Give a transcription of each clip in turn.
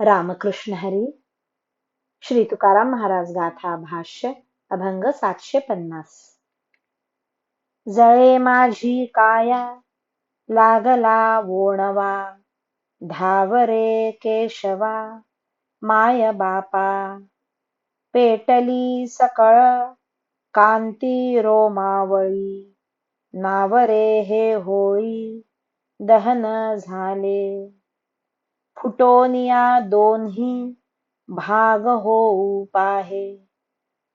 रामकृष्ण हरी. श्री तुकाराम महाराज गाथा भाष्य अभंग 750. जळे माझी काया लागला वोणवा, धावरे केशवा माय बापा. पेटली सकळ कांती रोमावळी, नावरे हे होळी दहन झाले. फुटोनिया दोन्ही भाग होऊ पाहे,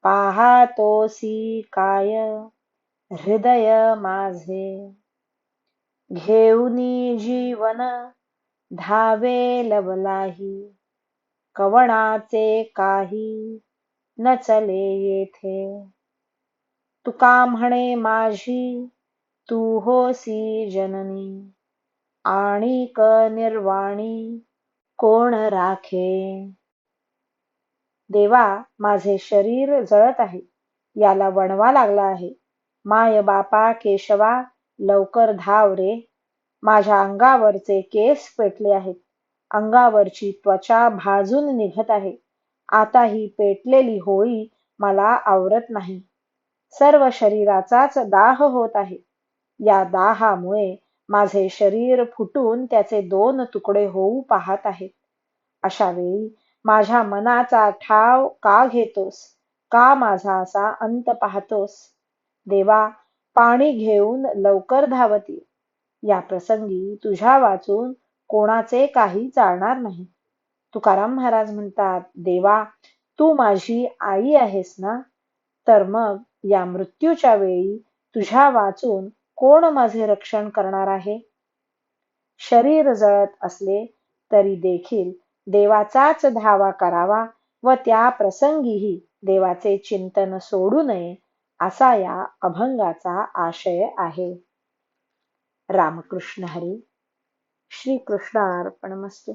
पाहातोसी काय हृदय माझे. घेऊनी जीवन धावे लवलाही, कवणाचे काही नचले येथे. तुका म्हणे माझी तू होसी जननी, आणिक निर्वाणी कोण राखे. देवा, माझे शरीर जळत आहे, याला वणवा लागला आहे. माय बापा केशवा, लवकर धाव रे. माझ्या अंगावरचे केस पेटले आहेत, अंगावरची त्वचा भाजून निघत आहे. आता ही पेटलेली होळी मला आवरत नाही. सर्व शरीराचाच दाह होत आहे. या दाहामुळे माझे शरीर फुटून त्याचे 2 तुकडे होऊ पाहत आहेत. अशा वेळी माझ्या मनाचा ठाव का घेतोस? का माझा असा अंत पाहतोस? देवा, पाणी घेऊन लवकर धावत ये. या प्रसंगी तुझ्या वाचून कोणाचे काही चालणार नाही. तुकाराम महाराज म्हणतात, देवा, तू माझी आई आहेस ना, तर मग या मृत्यूच्या वेळी तुझ्या वाचून कोण माझे रक्षण करणार आहे? शरीर जळत असले तरी देखील देवाचाच धावा करावा व त्या प्रसंगीही देवाचे चिंतन सोडू नये, असा या अभंगाचा आशय आहे. रामकृष्ण हरी. श्री कृष्णार्पणमस्तु.